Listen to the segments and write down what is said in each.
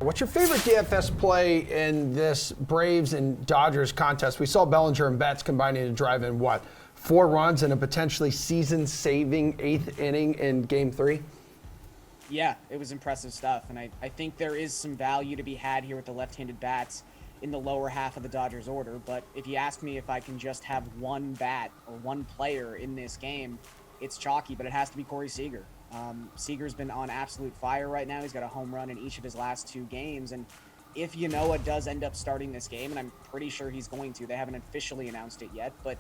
What's your favorite DFS play in this Braves and Dodgers contest? We saw Bellinger and Betts combining to drive in, 4 runs in a potentially season-saving 8th inning in Game 3? Yeah, it was impressive stuff, and I think there is some value to be had here with the left-handed bats in the lower half of the Dodgers order, but if you ask me if I can just have one bat or one player in this game, it's chalky, but it has to be Corey Seager. Seager's been on absolute fire right now. He's got a home run in each of his last 2 games, and if Yanoa does end up starting this game, and I'm pretty sure he's going to, they haven't officially announced it yet, but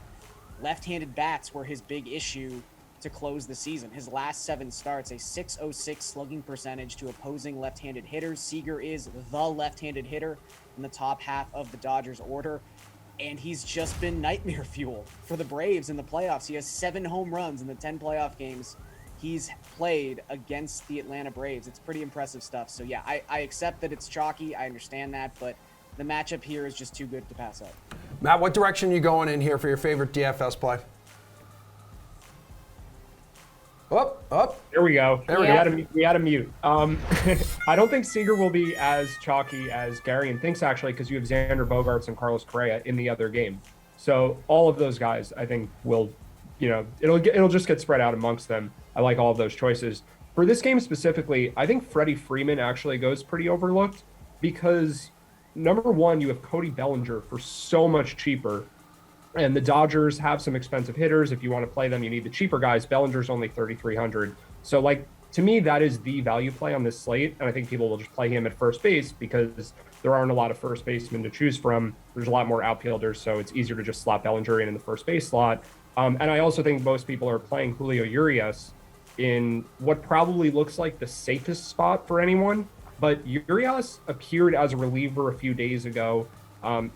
left-handed bats were his big issue to close the season. His last 7 starts, a .606 slugging percentage to opposing left-handed hitters. Seager is the left-handed hitter in the top half of the Dodgers order, and he's just been nightmare fuel for the Braves in the playoffs. He has 7 home runs in the 10 playoff games he's played against the Atlanta Braves. It's pretty impressive stuff. So yeah, I accept that it's chalky. I understand that, but the matchup here is just too good to pass up. Matt, what direction are you going in here for your favorite DFS play? Up. There we go. There we go. We had a mute. I don't think Seager will be as chalky as Garion thinks, actually, because you have Xander Bogaerts and Carlos Correa in the other game. So all of those guys, I think, will, it'll just get spread out amongst them. I like all of those choices. For this game specifically, I think Freddie Freeman actually goes pretty overlooked because, number one, you have Cody Bellinger for so much cheaper. And the Dodgers have some expensive hitters. If you want to play them, you need the cheaper guys. Bellinger's only $3,300. So, to me, that is the value play on this slate. And I think people will just play him at first base because there aren't a lot of first basemen to choose from. There's a lot more outfielders, so it's easier to just slot Bellinger in the first base slot. And I also think most people are playing Julio Urias in what probably looks like the safest spot for anyone. But Urias appeared as a reliever a few days ago.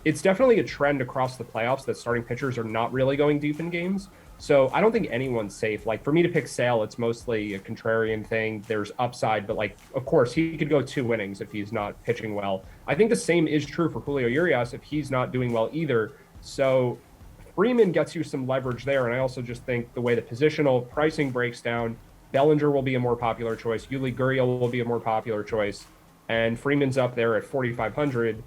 It's definitely a trend across the playoffs that starting pitchers are not really going deep in games. So I don't think anyone's safe. For me to pick Sale, it's mostly a contrarian thing. There's upside, but of course, he could go 2 innings if he's not pitching well. I think the same is true for Julio Urias if he's not doing well either. So Freeman gets you some leverage there. And I also just think the way the positional pricing breaks down, Bellinger will be a more popular choice. Yuli Gurriel will be a more popular choice. And Freeman's up there at 4,500.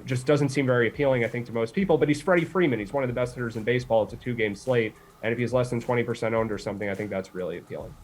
Just doesn't seem very appealing, I think, to most people. But he's Freddie Freeman. He's one of the best hitters in baseball. It's a 2-game slate. And if he's less than 20% owned or something, I think that's really appealing.